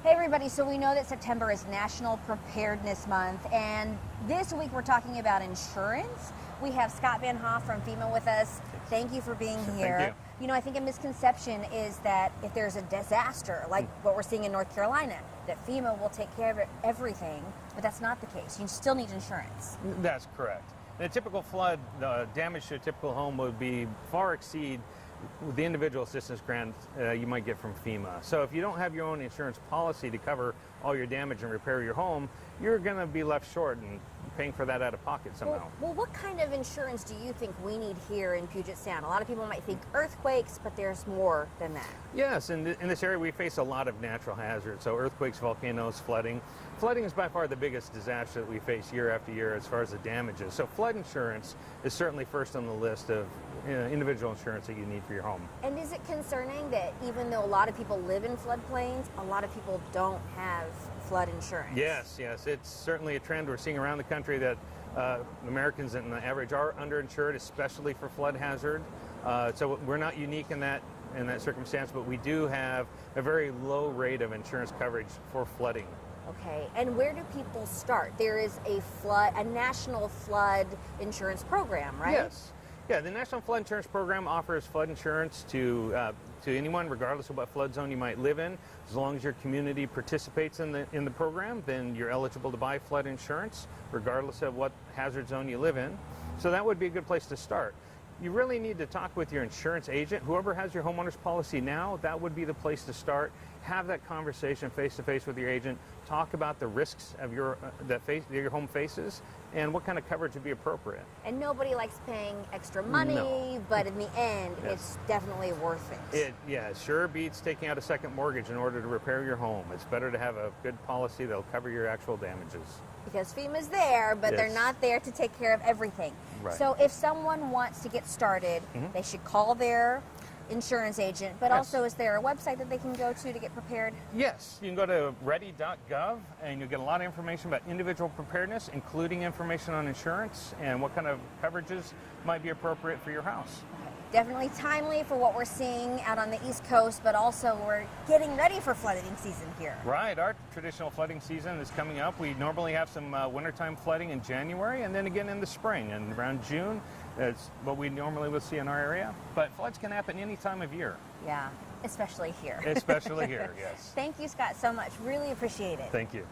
Hey everybody, so we know that September is National Preparedness Month, and this week we're talking about insurance. We have Scott Van Hoff from Fema with us. Thank you for being here. Thank you. You know, I think a misconception is that if there's a disaster, like what we're seeing in North Carolina, that FEMA will take care of everything, but that's not the case. You still need insurance. That's correct. In a typical flood, the damage to a typical home would be far exceed the individual assistance grant you might get from FEMA. So if you don't have your own insurance policy to cover all your damage and repair your home, you're going to be left short and paying for that out of pocket somehow. Well, what kind of insurance do you think we need here in Puget Sound? A lot of people might think earthquakes, but there's more than that. Yes, in this area we face a lot of natural hazards, so earthquakes, volcanoes, flooding. Flooding is by far the biggest disaster that we face year after year as far as the damages. So flood insurance is certainly first on the list of individual insurance that you need for your home. And is it concerning that even though a lot of people live in floodplains, a lot of people don't have flood insurance? Yes, it's certainly a trend we're seeing around the country that Americans on the average are underinsured, especially for flood hazard. So we're not unique in that circumstance, but we do have a very low rate of insurance coverage for flooding. Okay, and where do people start? There is a national flood insurance program, right? Yes. Yeah, the National Flood Insurance Program offers flood insurance to anyone, regardless of what flood zone you might live in. As long as your community participates in the program, then you're eligible to buy flood insurance, regardless of what hazard zone you live in. So that would be a good place to start. You really need to talk with your insurance agent. Whoever has your homeowner's policy now, that would be the place to start. Have that conversation face-to-face with your agent. Talk about the risks of that your home faces and what kind of coverage would be appropriate. And nobody likes paying extra money, No. but in the end, Yes. it's definitely worth it. It sure beats taking out a second mortgage in order to repair your home. It's better to have a good policy that'll cover your actual damages. Because FEMA's there, but they're Yes. not there to take care of everything. Right. So if someone wants to get started, they should call their insurance agent, but Yes. also is there a website that they can go to get prepared? Yes, you can go to ready.gov and you'll get a lot of information about individual preparedness, including information on insurance and what kind of coverages might be appropriate for your house. Definitely timely for what we're seeing out on the East Coast, but also we're getting ready for flooding season here. Right, our traditional flooding season is coming up. We normally have some wintertime flooding in January and then again in the spring, and around June. That's what we normally would see in our area. But floods can happen any time of year. Yeah, especially here. Especially here, yes. Thank you, Scott, so much. Really appreciate it. Thank you.